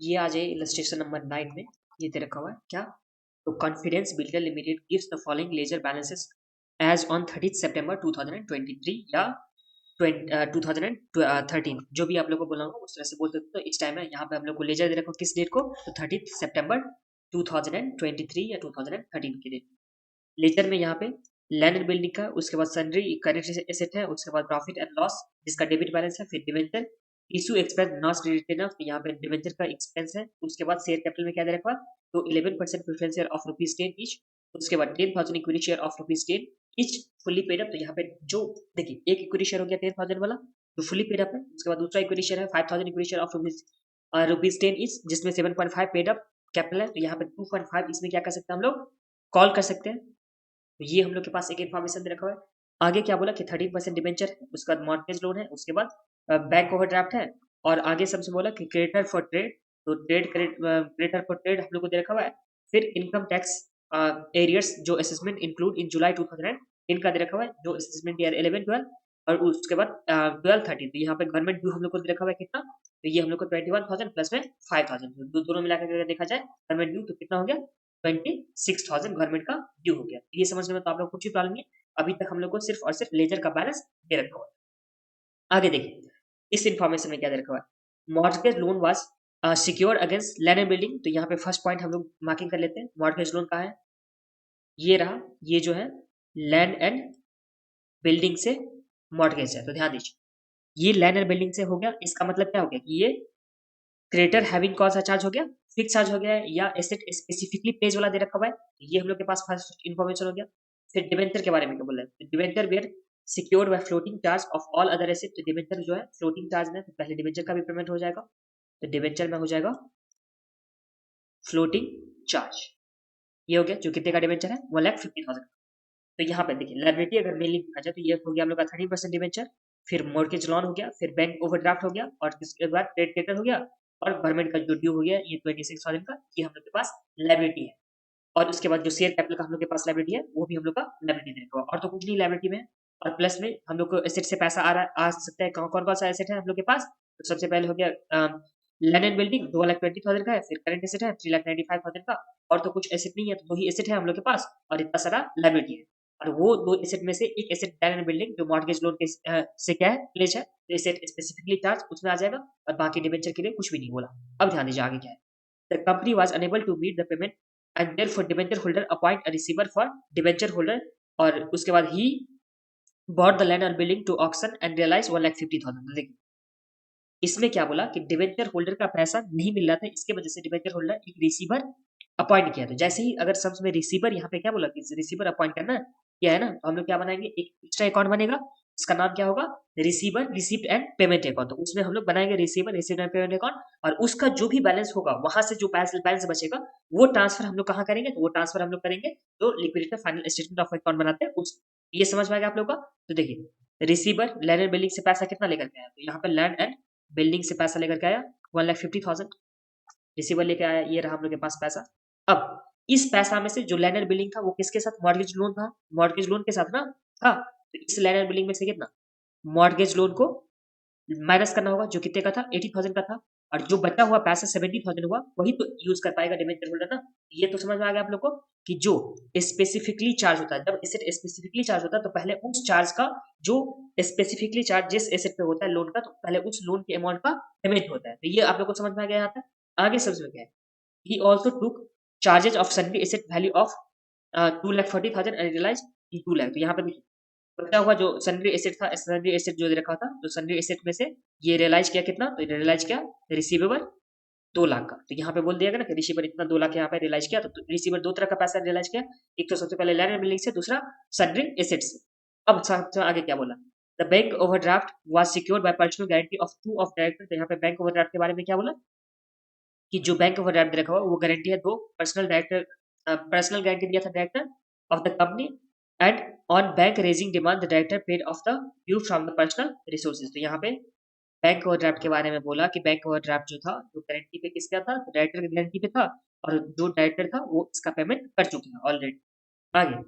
ये आ जाए illustration number 9 में। ये दे रखा हुआ है क्या, तो confidence builder limited gives the following ledger balances as on 30 September 2023 या 2013, जो भी आप लोग को बोला होगा उस तरह से बोल सकते हो। तो इस टाइम है यहाँ पे हम लोग को लेजर दे रखा हो किस डेट को, तो 30 सितंबर 2023 या 2013 के डेट। लेजर में यहाँ पे लैंड एंड बिल्डिंग का, उसके बाद सन्ड्री करेंट एसेट है, उसके बाद प्रॉफिट एंड लॉस जिसका डेबिट बैलेंस है, फिर debenture issue expense not written off, यहाँ पे डिवेंचर का एक्सपेंस है। उसके बाद शेयर कैपिटल में क्या दे रखा है, तो 11% प्रेफरेंस शेयर ऑफ ₹10 ईच। उसके बाद 10,000 equity share of ₹10 each fully paid up. तो यहाँ पे जो देखिए एक इक्विटी शेयर हो गया 10,000 वाला जो फुल्ली पेड अप है। उसके बाद दूसरा इक्विटी शेयर है 5,000 इक्विटी शेयर ऑफ ₹10 ईच जिसमें 7.5 पेड अप कैपिटल है। तो यहाँ पे 2.5 इसमें क्या कर सकते हैं हम लोग, कॉल कर सकते हैं। तो ये हम लोग के पास एक इन्फॉर्मेशन दे रखा हुआ है। आगे क्या बोला कि 13% डिबेंचर है, उसके बाद मॉर्गेज लोन है, उसके बाद बैंक ओवरड्राफ्ट है, और आगे सबसे बोला कि क्रेडिटर फॉर ट्रेड, तो क्रेडिटर फॉर ट्रेड हम लोग को दे रखा हुआ है। फिर इनकम टैक्स एरियर्स जो असेसमेंट इंक्लूड इन जुलाई 2000 इनका दे रखा हुआ है, जो असेसमेंट ईयर 11 12, और उसके बाद 12 13। तो यहाँ पे गवर्नमेंट ड्यू हम लोग को दे रखा हुआ है कितना, तो ये हम लोग को 21,000 प्लस में 5,000, दोनों मिलाकर अगर देखा जाए गवर्नमेंट ड्यू तो कितना हो गया, 26,000 गवर्नमेंट का ड्यू हो गया। ये समझने में तो आप लोग कुछ ही प्रॉब्लम नहीं है। अभी तक हम लोग को सिर्फ और सिर्फ लेजर का बैलेंस दे रखा हुआ है। आगे देखिए इस इंफॉर्मेशन में क्या दे रखा हुआ है, mortgage loan was secure against land and building. तो यहाँ पे फर्स्ट पॉइंट हम लोग मार्किंग कर लेते हैं, मॉर्गेज लोन कहाँ है, ये रहा, ये जो है लैंड एंड बिल्डिंग से मॉर्गेज है। तो ध्यान दीजिए ये लैंड एंड बिल्डिंग से हो गया, इसका मतलब क्या हो गया कि ये क्रेडिटर हैविंग कौन सा चार्ज हो गया, फिक्स चार्ज हो गया है, या एसेट स्पेसिफिकली पेज वाला दे रखा हुआ है। तो ये हम लोग के पास फर्स्ट इन्फॉर्मेशन हो गया। फिर डिवेंचर के बारे में क्या बोला है, debenture were secured by floating charge of all other asset. तो डिवेंचर जो है फ्लोटिंग चार्ज में, तो पहले डिवेंचर का भी पेमेंट हो जाएगा। तो डिवेंचर में हो जाएगा फ्लोटिंग चार्ज, ये हो गया जो कितने का डिवेंचर है, 1,50,000। तो यहाँ पे देखिए लायबिलिटी अगर मेनली देखा जाए तो ये हो गया हम लोग का 30% डिवेंचर, फिर मॉर्गेज लोन हो गया, फिर बैंक ओवरड्राफ्ट हो गया, और इसके बाद ट्रेड क्रेडिटर हो गया, और गवर्नमेंट का जो ड्यू हो गया ये 26,000 का, ये हम लोग के पास लायबिलिटी है। और उसके बाद जो शेयर कैपिटल का हम लोग के पास लायबिलिटी है वो भी हम लोग का लायबिलिटी देगा, और तो कुछ नहीं लायबिलिटी में। और प्लस में हम लोग को एसेट से पैसा आ सकता है, कौन कौन सा एसेट है हम लोग के पास, तो सबसे पहले हो गया लैंड एंड बिल्डिंग 2,20,000 का है, फिर करंट एसेट है 3,95,000 का, और तो कुछ एसेट नहीं है, तो वही एसेट है हम लोग के पास, और इतना सारा लायबिलिटी है। और वो दो एसेट में से एक एसेट लैंड एंड बिल्डिंग जो मॉर्गेज लोन के से क्या है, प्लेज है, तो एसेट स्पेसिफिकली चार्ज उसमें आ जाएगा, और बाकी डिबेंचर के लिए कुछ भी नहीं बोला। अब ध्यान दीजिए आगे क्या है, the company was unable to meet the payment and therefore debenture holder appoint a receiver for debenture holder, और उसके बाद ही bought the land and building to auction and realise 1,50,000। देखिए इसमें क्या बोला कि डिबेंचर होल्डर का पैसा नहीं मिल रहा था, इसके वजह से डिबेंचर होल्डर एक रिसीवर अपॉइंट किया। तो जैसे ही अगर सम्स में रिसीवर, यहाँ पे क्या बोला कि रिसीवर अपॉइंट करना क्या है ना, तो हम लोग क्या बनाएंगे, एक एक्स्ट्रा अकाउंट बनेगा, इसका नाम क्या होगा, receiver receipt and payment account. तो उसमें हम लोग बनाएंगे receiver receipt and payment account, और उसका जो भी बैलेंस होगा वहां से जो बैलेंस बचेगा वो ट्रांसफर हम लोग कहाँ करेंगे, तो वो ट्रांसफर हम लोग करेंगे जो liquidity final statement of account बनाते हैं उस। ये समझ में आ गया आप लोग का। तो देखिए रिसीवर लैंड एंड बिल्डिंग से पैसा कितना लेकर के आया, तो यहाँ पे लैंड एंड बिल्डिंग से पैसा लेकर के आया 1,50,000, रिसीवर लेके आया, ये रहा हम लोग के पास पैसा। अब इस पैसा में से जो लैंड एंड बिल्डिंग था वो किसके साथ, मॉर्गेज लोन था, मॉर्गेज लोन के साथ ना था। तो इस लैंड एंड बिल्डिंग में से कितना, मॉर्गेज लोन को माइनस करना होगा जो कितने का था, 80,000 का था, और जो बचा हुआ पैसा 70,000 हुआ वही तो यूज कर पाएगा डिबेंचर होल्डर ना। ये तो समझ में आ गया आप लोग को कि जो स्पेसिफिकली चार्ज होता है, जब एसेट स्पेसिफिकली चार्ज होता है तो पहले उस चार्ज का जो स्पेसिफिकली चार्ज जिस एसेट पे होता है लोन का, तो पहले उस लोन के अमाउंट का पेमेंट होता है। तो ये आप लोग को समझ में आ गया यहाँ तक। आगे सबसे क्या है, he also took charges of sundry asset value of 2,40,000 and realized 2 lakh. तो यहाँ पे बचा हुआ जो सन्ड्री एसेट था, सन्ड्री एसेट जो दे रखा था, तो सन्ड्री एसेट में से ये रियलाइज किया कितना, तो रियलाइज किया रिसीवेबल 2 लाख का। तो यहाँ पे बोल दिया गया ना कि रिसीवर इतना 2 लाख यहाँ पे रियलाइज किया। तो रिसीवर दो तरह का पैसा रियलाइज किया, एक तो सबसे पहले लैंड बिल्डिंग से, दूसरा सन्ड्री एसेट से। अब सबसे आगे क्या बोला, the bank overdraft was secured by personal guarantee of 2 of director. तो यहाँ पे बैंक ओवरड्राफ्ट के बारे में क्या बोला कि जो बैंक ओवरड्राफ्ट रखा हुआ वो गारंटी है, दो पर्सनल डायरेक्टर, पर्सनल गारंटी दिया था director of the company, and on bank raising demand the director paid of the due from the personal resources. तो यहाँ पे बैंक ओवरड्राफ्ट के बारे में बोला कि बैंक ओवरड्राफ्ट जो था जो गारंटी पे किसका था, तो डायरेक्टर की गारंटी पे था, और जो डायरेक्टर था वो इसका पेमेंट कर चुके हैं ऑलरेडी। आगे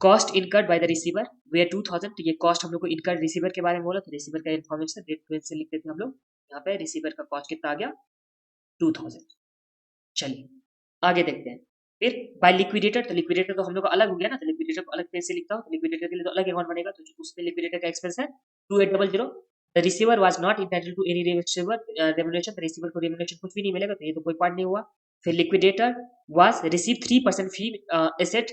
cost incurred by the receiver were 2,000। तो ये कॉस्ट हम लोग को इनकर्ड रिसीवर के बारे में बोला, तो रिसीवर का इन्फॉर्मेशन डेट 12 से लिख देते हैं हम लोग। यहाँ पे रिसीवर का कॉस्ट कितना आ गया 2000। चलिए आगे देखते हैं। फिर बाय लिक्विडेटर, तो लिक्विडेटर तो हम लोग का अलग हो गया ना, तो लिक्विडेटर को अलग पेज से लिखता हूँ, तो लिक्विडेटर के लिए तो अलग अकाउंट बनेगा, तो उसमें लिक्विडेटर का एक्सपेंस है 2800। The receiver was not entitled to any receiver remuneration, receiver को रेम्युनरेशन कुछ भी नहीं मिलेगा, तो ये तो कोई पॉइंट नहीं हुआ। फिर liquidator was receive 3% fee asset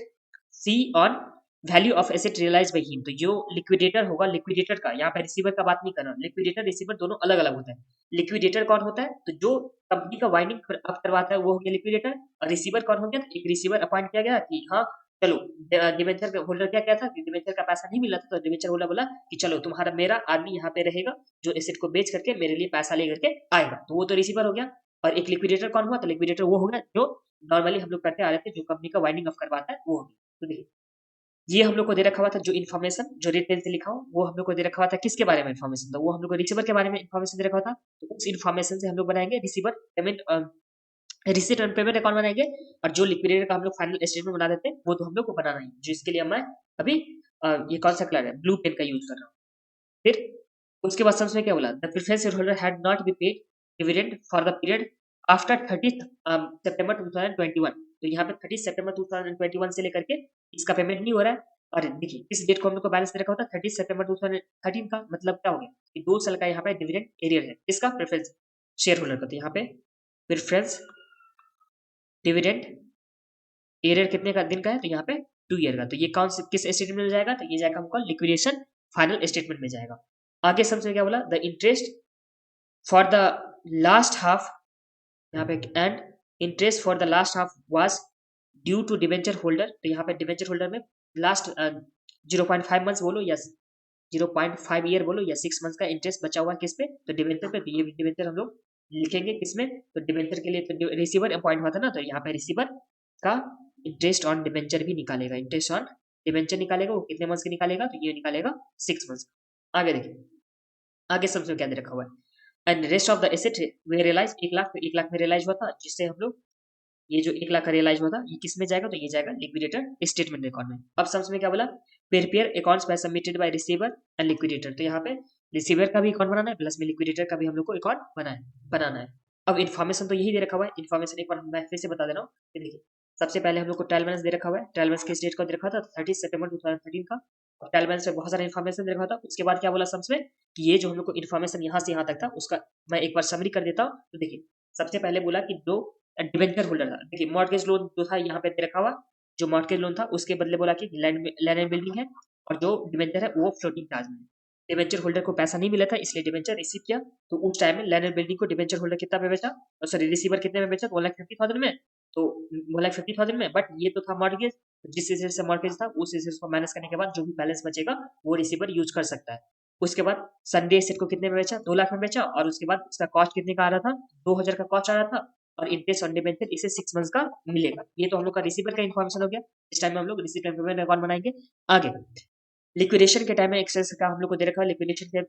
see on value of asset realise by him, तो जो लिक्विडेटर होगा, लिक्विडेटर का यहाँ पे रिसीवर का बात नहीं कर रहा, लिक्विडेटर रिसीवर दोनों अलग अलग होता है। लिक्विडेटर कौन होता है, तो जो कंपनी का वाइंडिंग अप करवाता है वो हो गया लिक्विडेटर। और रिसीवर कौन हो गया, तो एक रिसीवर अपॉइंट किया गया कि हाँ चलो, डिवेंचर होल्डर क्या कहता कि डिवेंचर का पैसा नहीं मिला था, तो डिवेंचर होल्डर बोला कि चलो तुम्हारा मेरा आदमी यहाँ पे रहेगा जो एसेट को बेच करके मेरे लिए पैसा ले करके आएगा, तो वो तो रिसीवर हो गया। और एक लिक्विडेटर कौन हुआ, तो लिक्विडेटर वो हो गया जो नॉर्मली हम लोग करते आ रहे थे, जो कंपनी का वाइंडिंग अप करवाता है वो हो गया। तो देखिए ये हम लोग को दे रखा हुआ था जो इन्फॉर्मेशन, जो रेट पेन से लिखा हो वो हम लोग को दे रखा हुआ था किसके बारे में इन्फॉर्मेशन, तो वो हम लोग को रिसीवर के बारे में इन्फॉर्मेशन दे रखा हुआ था। तो उस इन्फॉर्मेशन से हम लोग बनाएंगे receiver payment, receipt and payment account बनाएंगे। और जो लिक्विडेटर का हम लोग फाइनल स्टेटमेंट बना देते हैं वो तो हम लोग को बनाना है, जो इसके लिए मैं अभी ये कौन सा कलर है, ब्लू पेन का यूज कर रहा हूँ। फिर उसके बाद सबसे क्या बोला, the preference share holder had not be paid dividend for the period after 30 सितंबर 2021, तो यहाँ पे 30 सितंबर 2021 से लेकर के इसका पेमेंट नहीं हो रहा है। और देखिए इस डेट को हम लोग को बैलेंस दे रखा होता है 30 सितंबर 2013 का, मतलब क्या हो गया कि 2 साल का यहाँ पे डिविडेंड एरियर है, इसका प्रेफरेंस शेयर होल्डर का, तो यहाँ पे प्रेफरेंस डिविडेंड एरियर कितने का दिन का है, तो यहाँ पे 2 ईयर का, तो ये कौन से किस स्टेटमेंट में जाएगा, तो ये जाएगा हमको लिक्विडेशन फाइनल स्टेटमेंट में जाएगा। आगे सबसे क्या बोला, the interest for the last half, यहाँ पे and interest for the last half was due to debenture holder, तो यहाँ पे डिवेंचर होल्डर में लास्ट 0.5 मंथ्स बोलो या 0.5 ईयर बोलो या 6 मंथ्स का इंटरेस्ट बचा हुआ है किस पे, तो डिवेंचर पे, तो ये डिवेंचर हम लोग लिखेंगे किसमें, तो डिवेंचर के लिए तो रिसीवर अपॉइंट हुआ था ना, तो यहाँ पे रिसीवर का इंटरेस्ट ऑन डिवेंचर भी निकालेगा, इंटरेस्ट ऑन डिवेंचर निकालेगा, वो कितने मंथ्स की निकालेगा, तो ये निकालेगा 6 मंथ्स। आगे देखिए आगे सबसे क्या दे रखा हुआ है, and rest of the asset we realise 1 lakh, तो 1 लाख में रियलाइज हुआ था, जिससे हम लोग ये जो 1 लाख का रियलाइज हुआ था ये किस में जाएगा, तो ये जाएगा लिक्विडेटर स्टेटमेंट अकाउंट में। अब समझ में क्या बोला, prepare accounts by submitted by receiver and liquidator, तो यहाँ पे रिसीवर का भी अकाउंट बनाना है प्लस में लिक्विडेटर का भी हम लोग को अकाउंट बनाना है। अब इन्फॉर्मेशन तो यही दे रखा हुआ है, इन्फॉर्मेशन एक बार मैं फिर से बता दे रहा हूँ कि देखिए सबसे पहले हम लोग को ट्रायल बैलेंस दे रखा हुआ है, ट्रायल बैलेंस किस डेट को दे रखा था, 30 सितंबर 2013 का। ट्रायल बैलेंस में बहुत सारा इन्फॉर्मेशन दे रखा था, उसके बाद क्या बोला सबसे कि ये जो हम लोग को इन्फॉर्मेशन यहाँ से यहाँ तक था उसका मैं एक बार समरी कर देता हूँ। तो देखिए सबसे पहले बोला कि जो डिवेंचर होल्डर था, देखिए मॉर्गेज लोन जो था यहाँ पे दे रखा हुआ, जो मॉर्गेज लोन था उसके बदले बोला कि लैंड एंड बिल्डिंग है, और जो डिवेंचर है वो फ्लोटिंग चार्ज में है। डिवेंचर होल्डर को पैसा नहीं मिला था इसलिए डिवेंचर रिसीव किया, तो उस टाइम में लैंड एंड बिल्डिंग को डिवेंचर होल्डर कितना में बेचा, सॉरी रिसीवर कितने में बेचा, 1,50,000 में, तो 1,50,000 में, बट ये तो था मॉर्गेज, जिस हिसाब से मॉर्गेज था उस हिसाब को माइनस करने के बाद जो भी बैलेंस बचेगा वो रिसीवर यूज कर सकता है। उसके बाद संडे एसेट को कितने में बेचा, 2 लाख में बेचा, और उसके बाद उसका कॉस्ट कितने का आ रहा था, 2,000 का कॉस्ट आ रहा था, और इंटरेस्ट ऑन डिबेंचर इसे 6 मंथ्स का मिलेगा। ये तो हम लोग का रिसीवर का इन्फॉर्मेशन हो गया। इस टाइम में हम लोग रिसीट एंड पेमेंट अकाउंट बनाएंगे। आगे लिक्विडेशन के टाइम में एक्सेस का हम लोग को दे रखा है, लिक्विडेशन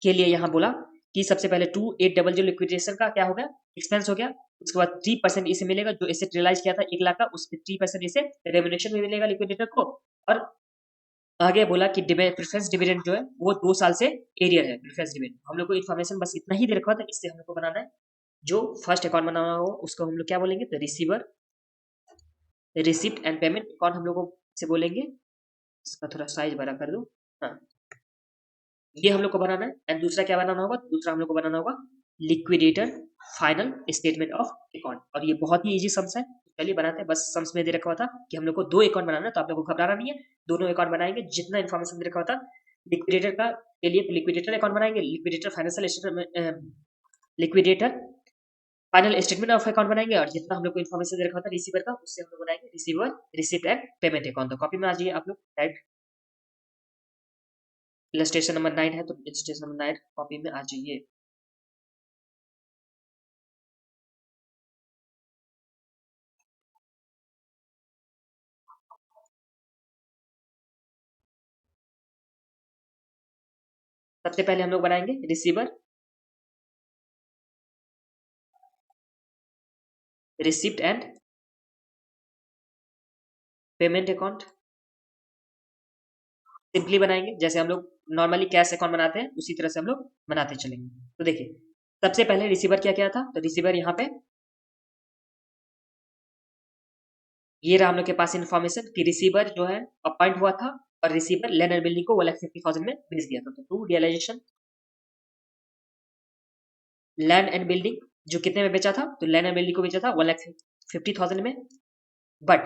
के लिए यहाँ बोला कि सबसे पहले 2800 लिक्विडेशन का क्या हो गया, एक्सपेंस हो गया। उसके बाद 3% इसे मिलेगा, जो एसेट रियलाइज किया था 1 लाख का, उसके 3% इसे रेम्युनरेशन में मिलेगा लिक्विडेटर को। और आगे बोला कि प्रेफरेंस डिविडेंड जो है वो 2 साल से एरियर है, प्रेफरेंस डिविडेंड हम लोग को इन्फॉर्मेशन बस इतना ही दे रखा था, इससे हम लोग को बनाना है। जो फर्स्ट अकाउंट बनाना हो उसको हम लोग क्या बोलेंगे, तो receiver receipt and payment account हम लोग को से बोलेंगे। इसका थोड़ा साइज बड़ा कर दो, हाँ ये हम लोग को बनाना है। एंड दूसरा क्या बनाना होगा, दूसरा हम लोग को बनाना होगा liquidator final statement of account, और ये बहुत ही इजी सम्स है, चलिए बनाते हैं। बस सम्स में दे रखा हुआ था कि हम लोग को 2 अकाउंट बनाना है, तो आप लोग को घबराना नहीं है, दोनों अकाउंट बनाएंगे। जितना इन्फॉर्मेशन दे रखा हुआ था लिक्विडेटर का के लिए तो लिक्विडेटर अकाउंट बनाएंगे, liquidator financial statement, liquidator final statement of account बनाएंगे, और जितना हम लोग को इन्फॉर्मेशन दे रखा होता है रिसीवर का उससे हम लोग बनाएंगे receiver receipt and payment account. तो कॉपी में आ जाइए आप लोग, राइट इलस्ट्रेशन नंबर 9 है, तो इलस्ट्रेशन नंबर 9 कॉपी में आ जाइए। सबसे पहले हम लोग बनाएंगे receiver receipt and payment account, simply बनाएंगे जैसे हम लोग नॉर्मली कैश अकाउंट बनाते हैं उसी तरह से हम लोग बनाते चलेंगे। तो देखिए सबसे पहले रिसीवर क्या था, तो रिसीवर यहाँ पे ये रहा हम लोग के पास इन्फॉर्मेशन कि रिसीवर जो है अपॉइंट हुआ था और रिसीवर लैंड एंड बिल्डिंग को 1,50,000 में बेच दिया था। तो to realisation land and building जो कितने में बेचा था, तो लैंड एंड बिल्डिंग को बेचा था 1,50,000 में। बट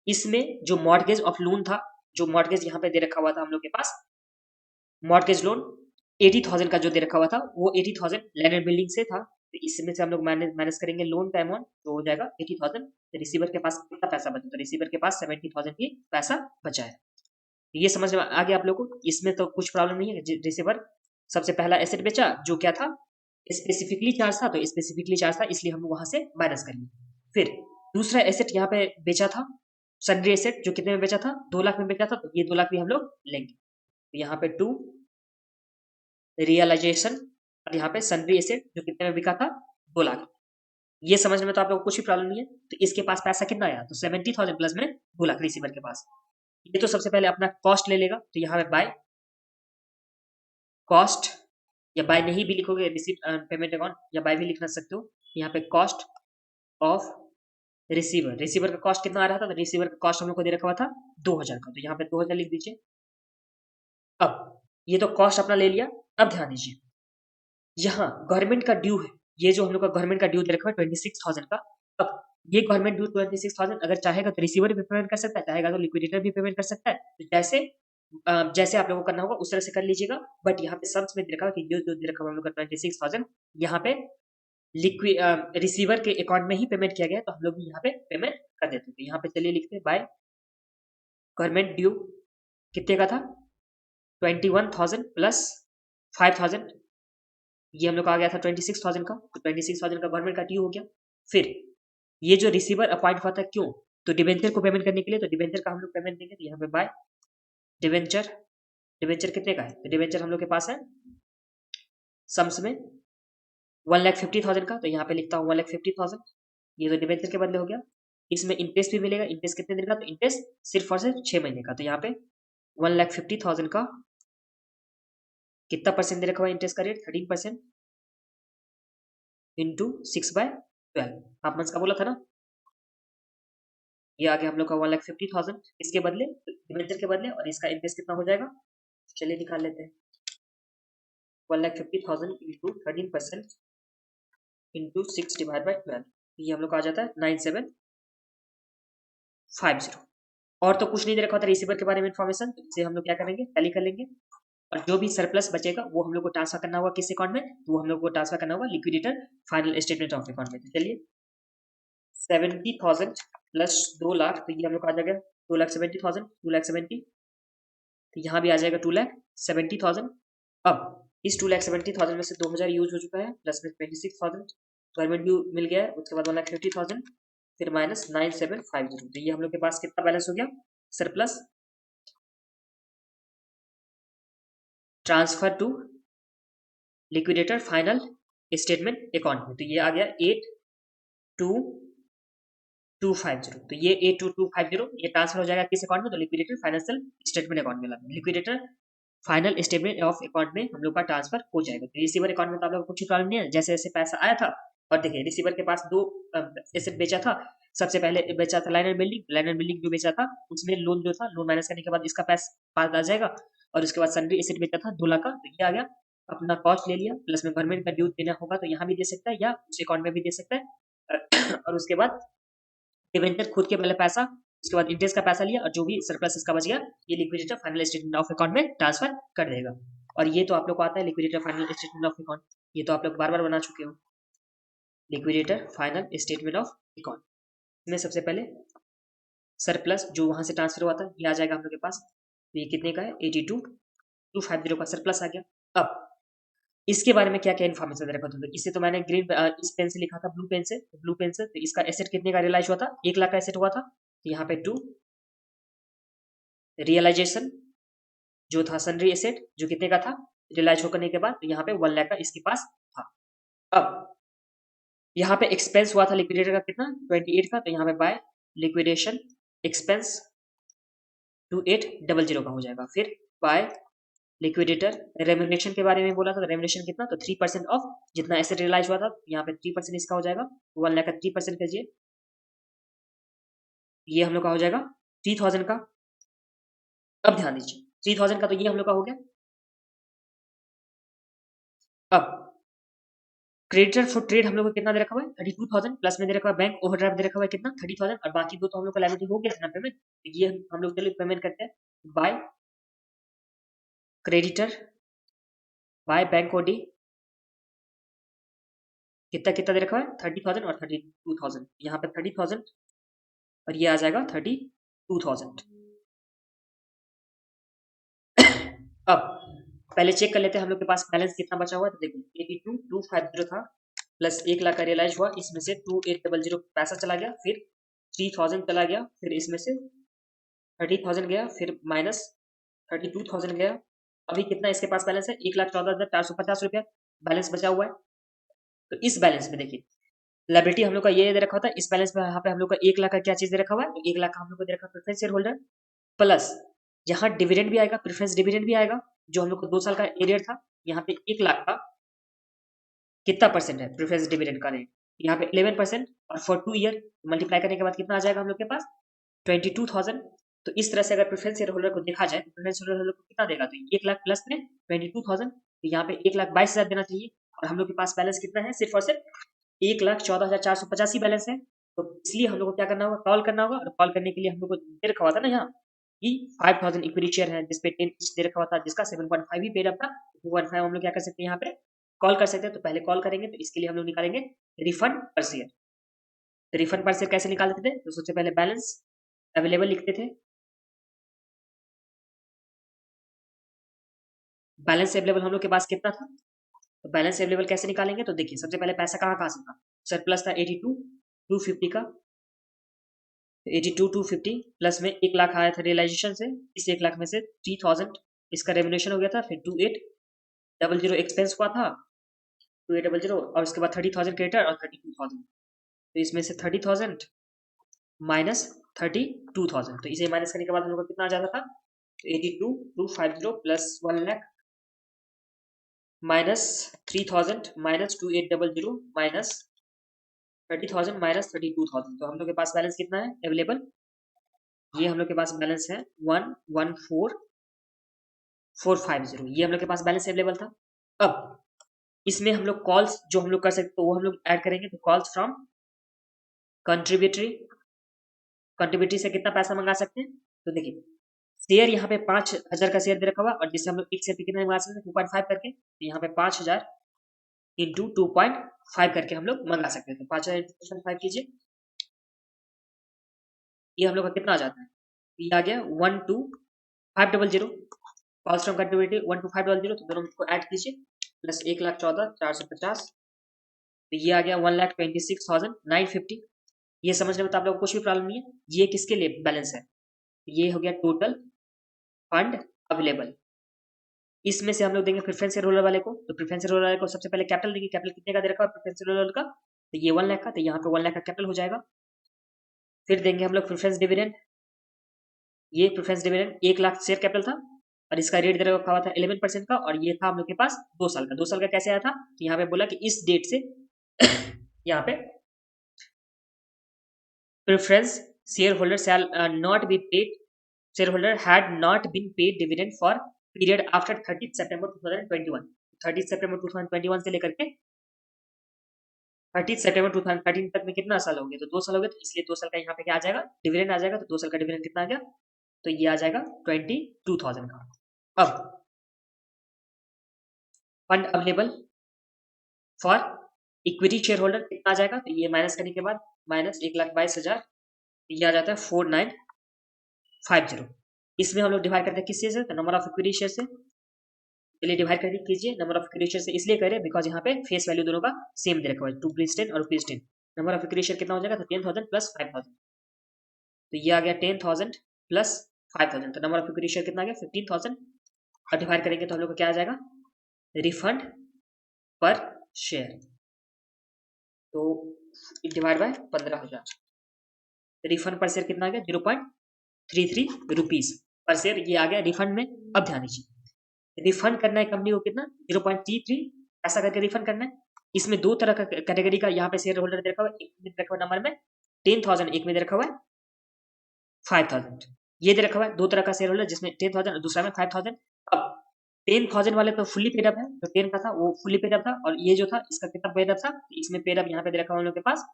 इसमें जो मॉर्गेज ऑफ लोन था, जो मॉर्गेज यहाँ पे दे रखा हुआ था हम लोग के पास, मॉर्गेज लोन 80,000 का जो दे रखा हुआ था वो 80,000 लैंड एंड बिल्डिंग से था। तो इसमें से हम लोग माइनस करेंगे लोन का अमाउंट, तो हो जाएगा 80,000। तो रिसीवर के पास कितना पैसा बचा, तो रिसीवर के पास 70,000 की पैसा बचा है। ये समझ में आ गया आप लोगों को, इसमें तो कुछ प्रॉब्लम नहीं है। रिसीवर सबसे पहला एसेट बेचा जो क्या था, स्पेसिफिकली चार्ज था, तो स्पेसिफिकली चार्ज था इसलिए हम लोग वहां से माइनस करेंगे। फिर दूसरा एसेट यहाँ पे बेचा था, सन्ड्री एसेट जो कितने में बेचा था, 2 लाख में बेचा था, तो ये 2 लाख भी हम लोग लेंगे। तो यहाँ पे टू रियलाइजेशन और यहाँ पे सन्ड्री एसेट जो कितने में बिका था, 2 लाख। ये समझने में तो आप लोग को कुछ भी प्रॉब्लम नहीं है। तो इसके पास पैसा कितना आया, तो 70,000 प्लस में 2 लाख रिसीवर के पास। ये तो सबसे पहले अपना कॉस्ट ले लेगा, तो यहाँ पे बाय कॉस्ट, या बाय नहीं भी लिखोगे रिसीव पेमेंट अकाउंट, या बाय भी लिखना सकते हो। यहाँ पे कॉस्ट ऑफ रिसीवर, रिसीवर का कॉस्ट कितना आ रहा था, तो रिसीवर का कॉस्ट हम लोग को दे रखा हुआ था 2,000 का, तो यहाँ पे 2,000 लिख दीजिए। अब ये तो कॉस्ट अपना ले लिया। अब ध्यान दीजिए, यहाँ गवर्नमेंट का ड्यू है, ये जो हम लोग का गवर्नमेंट का ड्यू दे रखा है 26,000 का। अब ये गवर्नमेंट ड्यू 26,000 अगर चाहेगा तो रिसीवर भी पेमेंट कर सकता है, चाहेगा तो लिक्विडेटर भी पेमेंट कर सकता है। तो जैसे आप लोगों को करना होगा उस तरह से कर लीजिएगा। बट यहाँ पे सम्स में दे रखा है कि जो जो दे रखा है हम लोग का 26,000 यहाँ पे रिसीवर के अकाउंट में ही पेमेंट किया गया, तो हम लोग यहाँ पे पेमेंट कर देते हैं। यहाँ पे चलिए लिखते हैं बाय गवर्नमेंट ड्यू कितने का था, 21,000 प्लस 5,000, ये हम लोग का आ गया था 26,000 का। तो 26,000 का गवर्नमेंट का ड्यू हो गया। फिर ये जो रिसीवर अपॉइंट हुआ था क्यों, तो डिवेंचर को पेमेंट करने के लिए, तो डिवेंचर का हम लोग पेमेंट देंगे। तो यहाँ पे बाय डिवेंचर, डिवेंचर कितने का है, तो डिवेंचर हम लोग के पास है सम्स में 1,50,000 का, तो यहाँ पे लिखता हूँ 1,50,000। ये तो डिवेंचर के बदले हो गया। इसमें इंटरेस्ट भी मिलेगा, इंटरेस्ट कितने दिन का, तो इंटरेस्ट सिर्फ और सिर्फ 6 महीने का। तो यहाँ पे 1,50,000 का कितना परसेंट दे रखा हुआ इंटरेस्ट का रेट, 13% इंटू 6/12, हाफ मंथ का बोला था ना। ये आ गया हम लोग का 1,50,000 इसके बदले, डिवेंचर के बदले, और इसका इंटरेस्ट कितना हो जाएगा, चलिए निकाल लेते हैं। 1,50,000 इंटू 13% इंटू 6/12, ये हम लोग का आ जाता है 9750। और तो कुछ नहीं दे रखा होता रिसीवर के बारे में इन्फॉर्मेशन, तो इसे हम लोग क्या करेंगे, टैली कर लेंगे। और जो भी सरप्लस बचेगा वो हम लोग को ट्रांसफर करना होगा किस अकाउंट में, तो वो हम लोग को ट्रांसफर करना होगा liquidator final statement of account में। तो चलिए 70,000 प्लस 2 लाख, तो ये हम लोग को आ जाएगा 2,70,000, 2,70,000। तो यहाँ भी आ जाएगा 2,70,000। अब इस 2,70,000 में से 2,000 यूज हो चुका है, प्लस में 26,000 गवर्नमेंट ड्यू मिल गया है, उसके बाद 1,50,000, फिर माइनस 9750। तो ये हम लोग के पास कितना बैलेंस हो गया, surplus transfer to liquidator final statement account में। तो ये आ गया 82,250। तो ये 82,250 ये ट्रांसफर हो जाएगा किस अकाउंट में, तो लिक्विडेटर फाइनेंशियल स्टेटमेंट अकाउंट में। Liquidator final statement of account में हम लोग का ट्रांसफर हो जाएगा। तो रिसीवर अकाउंट में तो आप लोग को कुछ प्रॉब्लम नहीं है, जैसे जैसे पैसा आया था। और देखिए रिसीवर के पास 2 एसेट बेचा था। सबसे पहले बेचा था land and building, land and building जो बेचा था उसमें लोन जो था, लोन माइनस करने के बाद इसका पैसा आ जाएगा। और उसके बाद सन्ड्री एसेट बेचा था 2 लाख का, तो ये आ गया। अपना कॉस्ट ले लिया, प्लस में गवर्नमेंट का ड्यू देना होगा तो यहाँ भी दे सकता है या उस अकाउंट में भी दे सकता है। और उसके बाद डिवेंचर खुद के पहले पैसा, उसके बाद इंटरेस्ट का पैसा लिया, और जो भी सरप्लस इसका बच गया ये liquidator final statement of account में ट्रांसफर कर देगा। और ये तो आप लोग को आता है liquidator final statement of account, ये तो आप लोग बार बार बना चुके हो। Liquidator final statement of account में सबसे पहले सरप्लस जो वहां से ट्रांसफर हुआ था ये आ जाएगा हम लोग के पास। तो ये कितने का है, 82,250 का सरप्लस आ गया। अब इसके बारे में क्या क्या इन्फॉर्मेशन रखा था, इसे तो मैंने ग्रीन इस पेन से लिखा था, ब्लू पेन से, ब्लू पेन से। तो इसका एसेट कितने का रियलाइज हुआ था, 1 लाख का एसेट हुआ था। तो यहाँ पे 2 रियलाइजेशन जो था सन्ड्री एसेट जो कितने का था रियलाइज होने के बाद, तो यहाँ पे 1 लाख का इसके पास था। अब यहाँ पे एक्सपेंस हुआ था लिक्विडेटर का कितना, 28 का। तो यहाँ पे बाय लिक्विडेशन एक्सपेंस 2800 का हो जाएगा। फिर बाय लिक्विडेटर रेम्यूनरेशन के बारे में बोला था, रेम्यूनरेशन कितना, तो 3% ऑफ जितना एसेट रियलाइज हुआ था, यहाँ पे 3% इसका हो जाएगा, 1 लाख का 3% कीजिए, ये हम लोग का हो जाएगा 3000 का। अब ध्यान दीजिए 3000 का तो ये हम लोग का हो गया। अब क्रेडिटर फॉर ट्रेड हम लोग को कितना दे रखा हुआ है 32,000, प्लस में दे रखा है बैंक ओवरड्राफ्ट दे रखा हुआ है कितना 30,000, और बाकी दो तो हम लोग का लायबिलिटी हो गया ना पेमेंट, तो ये हम लोग चलिए पेमेंट करते हैं by creditor by bank OD, कितना कितना दे रखा है 30,000 और 32,000, यहाँ पे 30,000 और ये आ जाएगा 32,000। अब पहले चेक कर लेते हैं हम लोग के पास बैलेंस कितना बचा हुआ है, तो देखिए 82,250 था, प्लस 1 लाख का रियलाइज हुआ, इसमें से 2800 पैसा चला गया, फिर 3000 चला गया, फिर इसमें से 30,000 गया, फिर माइनस 32,000 गया, अभी कितना इसके पास बैलेंस है 1,14,450 रुपया बैलेंस बचा हुआ है। तो इस बैलेंस में देखिए लायबिलिटी हम लोग का ये दे रखा होता है, इस बैलेंस में यहाँ पे हम लोग का 1 लाख का क्या चीज दे रखा हुआ है, तो 1 लाख का हम लोग को दे रखा है प्रेफरेंस शेयर होल्डर, प्लस यहाँ डिविडेंड भी आएगा, प्रेफरेंस डिविडेंड भी आएगा, जो हम लोग को 2 साल का एरियर था, यहाँ पे 1 लाख का कितना परसेंट है प्रेफरेंस डिविडेंड का रेट, यहाँ पे 11%, और फॉर 2 ईयर मल्टीप्लाई करने के बाद कितना आ जाएगा हम लोग के पास 22,000। तो इस तरह से अगर प्रेफरेंस शेयर होल्डर को देखा जाए तो प्रेफरेंस शेयर होल्डर को कितना देगा, तो 1 लाख प्लस में 22,000, तो यहाँ पे 1,22,000 देना चाहिए, और हम लोग के पास बैलेंस कितना है सिर्फ और सिर्फ 1,14,485 बैलेंस है। तो इसलिए हम लोग को क्या करना होगा, कॉल करना होगा, और कॉल करने के लिए हम लोग को दे रखा हुआ था ना यहाँ कि 5,000 इक्विटी शेयर है, जिसपे 10 दे रखा हुआ था, जिसका 7.5 ही पेड अप था, 2.5 हम लोग क्या कर सकते हैं यहाँ पे कॉल कर सकते हैं। तो पहले कॉल करेंगे, तो इसके लिए हम लोग निकालेंगे रिफंड पर शेयर। तो रिफंड पर शेयर कैसे निकालते थे, तो सबसे पहले बैलेंस अवेलेबल लिखते थे, बैलेंस अवेलेबल हम लोग के पास कितना था, तो बैलेंस अवेलेबल कैसे निकालेंगे, तो देखिए सबसे पहले पैसा कहाँ कहाँ से था, सरप्लस था 82,250 का, 82,250 प्लस में 1 लाख आया था रियलाइजेशन से, इस 1 लाख में से 3,000 इसका रेम्यूनरेशन हो गया था, फिर 2800 एक्सपेंस हुआ था 2800, और उसके बाद 30,000 क्रेडिटर और 32,000, तो इसमें से 30,000 माइनस 32,000, तो इसे माइनस करने के बाद हम लोग को कितना आ जाता था, 82,250 plus 1 lakh minus 3,000 minus 2800 minus 30,000 minus 32,000, तो हम लोग के पास बैलेंस कितना है अवेलेबल, ये हम लोग के पास बैलेंस है 114,450, ये हम लोग के पास बैलेंस अवेलेबल था। अब इसमें हम लोग कॉल्स जो हम लोग कर सकते तो वो हम लोग ऐड करेंगे, तो कॉल्स फ्रॉम कंट्रीब्यूटरी, कंट्रीब्यूटरी से कितना पैसा मंगा सकते हैं, तो देखिए शेयर यहाँ पे 5,000 का शेयर दे रखा हुआ, और जिससे हम लोग एक शेयर पे कितना मंगा सकते हैं 2.5 करके, तो यहाँ पे 5,000 इंटू 2.5 करके हम लोग मंगा सकते हैं, तो 5,000 इंटू 2.5 कीजिए, ये हम लोग का कितना आ जाता है, ये आ गया 12500, कॉल्स फ्रॉम कंट्रीब्यूटरी 12500, तो दोनों को ऐड कीजिए, प्लस 1,14,450, तो ये आ गया 1,26,950। ये समझने में तो आप लोगों को कुछ भी प्रॉब्लम नहीं है, ये किसके लिए बैलेंस है, ये हो गया टोटल फंड अवेलेबल, इसमें से हम लोग देंगे प्रेफरेंस शेयर होल्डर वाले को, तो प्रेफरेंस शेयर होल्डर वाले को सबसे पहले कैपिटल देंगे, कैपिटल कितने का दे रखा है प्रेफरेंस शेयर होल्डर का, तो ये 1 लाख का, तो यहाँ पे 1 लाख का कैपिटल हो जाएगा। फिर देंगे हम लोग प्रेफरेंस डिविडेंड, ये preference dividend 1 lakh share capital था, और इसका रेट दे रखा हुआ था 11% का, और ये था हम लोग के पास 2 साल का, 2 साल का कैसे आया था, तो यहाँ पे बोला कि इस डेट से यहाँ पे preference share holder shall not be paid, shareholder had not been paid dividend for period after 30th September 2021, 30th September 2021 से लेकर के 30th September 2013 तक में कितना साल हो गया, तो 2 साल हो गए, तो इसलिए 2 साल का यहाँ पे क्या आ जाएगा डिविडेंड आ जाएगा, तो 2 साल का डिविडेंड कितना आ गया, तो ये आ जाएगा 22,000 का। अब fund available for equity share holder कितना आ जाएगा, तो ये माइनस करने के बाद माइनस 1,22,000, ये आ जाता है 4950, इसमें हम लोग डिवाइड करते हैं किससे से, तो नंबर ऑफ इक्विटी शेयर से, चलिए डिवाइड करके कीजिए, नंबर ऑफ इक्विटी शेयर से इसलिए करें बिकॉज यहाँ पे फेस वैल्यू दोनों का सेम दे रखा है, ₹10 और ₹10, नंबर ऑफ इक्विटी शेयर कितना हो जाएगा, तो 10,000 प्लस 5,000, तो ये आ गया 10,000 प्लस 5,000, तो नंबर ऑफ इक्विटी शेयर कितना आ गया 15,000, और डिवाइड करेंगे तो हम लोग को क्या आ जाएगा रिफंड पर शेयर, तो डिवाइड बाय 15,000, रिफंड पर शेयर कितना आ गया 0.33 रुपीज पर शेयर, ये आ गया रिफंड में। अब ध्यान दीजिए रिफंड करना है कंपनी को कितना 0.33 ऐसा करके रिफंड करना है। इसमें दो तरह का कैटेगरी का यहाँ पे शेयर होल्डर दे रखा हुआ है, एक में दे रखा हुआ नंबर में 10,000, एक में दे रखा हुआ है 5,000। ये दे रखा हुआ है दो तरह का शेयर होल्डर, जिसमें 10,000 और दूसरा में 5,000। अब 10,000 वाले तो फुल्ली पेड अप है, जो 10 का था वो फुल्ली पेड अप था, और ये जो था इसका कितना पेड अप था, इसमें पेड अप यहाँ पे दे रखा हुआ हम लोग के पास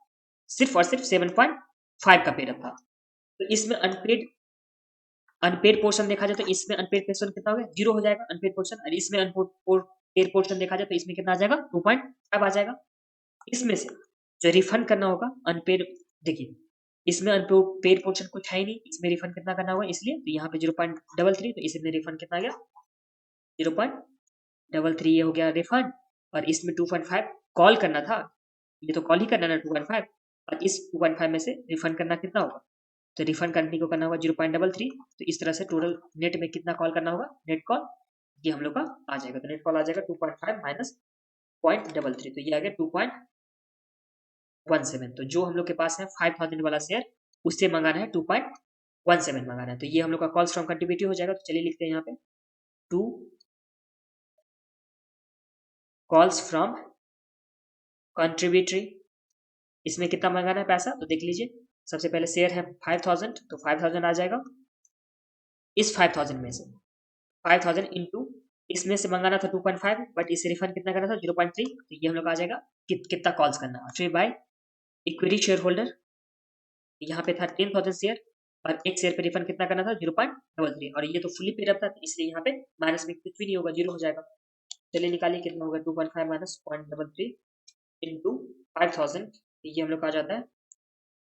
सिर्फ और सिर्फ 7.5 का पेड अप था। तो इसमें अनपेड पोर्शन देखा जाए तो इसमें अनपेड पोर्शन कितना हो गया, 0 हो जाएगा अनपेड पोर्शन, और इसमें अनपेड पोर्शन देखा जाए तो इसमें कितना आ जाएगा 2.5 आ जाएगा। इसमें से जो रिफंड करना होगा अनपेड, देखिए इसमें अनपेड पोर्शन कुछ है ही नहीं, इसमें रिफंड कितना करना होगा, इसलिए तो यहाँ पे 0.33, तो इसमें रिफंड कितना आ गया 0.33, ये हो गया रिफंड। और इसमें 2.5 कॉल करना था, ये तो कॉल ही करना ना 2.5, और इस 2.5 में से रिफंड करना कितना होगा, तो रिफंड कंपनी को करना होगा 0.33। तो इस तरह से टोटल नेट में कितना कॉल करना होगा, नेट कॉल ये हम लोग का आ जाएगा, तो नेट कॉल आ जाएगा 2.5 माइनस 0.33, तो ये आ गया 2.17। तो जो हम लोग के पास है 5,000 वाला शेयर, उससे मंगाना है 2.17 मंगाना है, तो ये हम लोग का कॉल्स फ्रॉम कंट्रीब्यूटरी हो जाएगा। तो चलिए लिखते हैं यहाँ पे 2 कॉल्स फ्रॉम कंट्रीब्यूटरी। इसमें कितना मंगाना है पैसा, तो देख लीजिए सबसे पहले शेयर है 5,000, तो 5,000 आ जाएगा। इस 5,000 में से 5,000 इंटू इसमें से मंगाना था 2.5, बट इसे रिफंड कितना करना था 0.3, तो ये हम लोग आ जाएगा कितना कॉल्स करना है। फिर बाय इक्विटी शेयर होल्डर, यहाँ पे था 10,000 शेयर, और एक शेयर पे रिफंड कितना करना था 0.33, और ये तो फुली पेड अप था, तो इसलिए यहाँ पे माइनस में कुछ भी नहीं होगा, 0 हो जाएगा। चलिए निकालिए कितना होगा 2.5 माइनस 0.33 इंटू 5,000, ये हम लोग का आ जाता है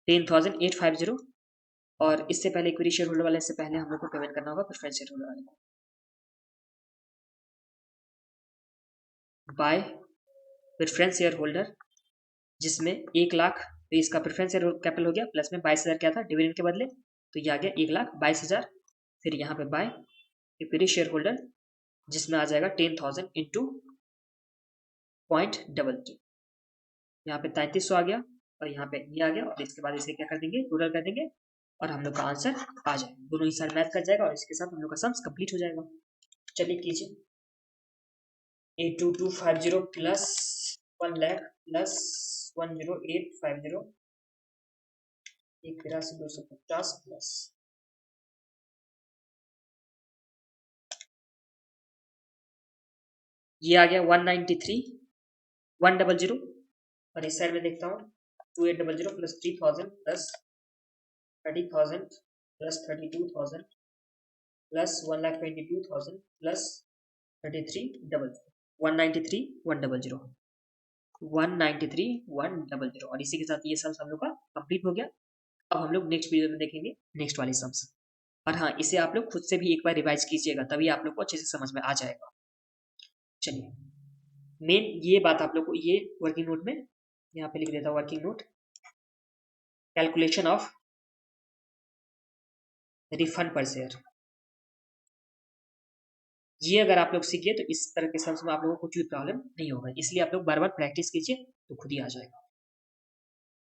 10,850, और इससे पहले इक्विटी शेयर होल्डर वाले से पहले हम लोग को पेमेंट करना होगा प्रेफरेंस शेयर होल्डर वाले को। बाय प्रेफरेंस शेयर होल्डर, जिसमें 1 लाख, तो इसका प्रेफरेंस शेयर कैपिटल हो गया, प्लस में 22,000 क्या था डिविडेंड के बदले, तो ये आ गया 1,22,000। फिर यहाँ पे बाय इक्विटी शेयर होल्डर, जिसमें आ जाएगा 10,000 इंटू 0.33, यहाँ पे 3300 आ गया, और यहाँ पे ये आ गया, और इसके बाद इसे क्या कर देंगे टोटल कर देंगे, और हम लोग का आंसर आ जाएगा, दोनों ही साथ मैच कर जाएगा, और इसके साथ हम लोग का सम्स कंप्लीट हो जाएगा। चलिए कीजिए 82250 प्लस 1 लाख प्लस 10850 1,83,250 प्लस ये आ गया 193,100, और इस साइड में देखता हूँ 2800 plus 3,000 plus 30,000 plus 32,000 plus 1,22,000 plus 33,000 193,100 193,100, और इसी के साथ ये सम्स हम लोग का कंप्लीट हो गया। अब हम लोग नेक्स्ट वीडियो में देखेंगे नेक्स्ट वाली सम्स, और हाँ इसे आप लोग खुद से भी एक बार रिवाइज कीजिएगा, तभी आप लोग को अच्छे से समझ में आ जाएगा। चलिए मेन ये बात आप लोग को ये वर्किंग नोट में यहाँ पे लिख देता हूँ, working note calculation of refund पर शेयर, ये अगर आप लोग सीखिए तो इस तरह के सम्स में आप लोगों को कुछ भी प्रॉब्लम नहीं होगा, इसलिए आप लोग बार बार प्रैक्टिस कीजिए तो खुद ही आ जाएगा।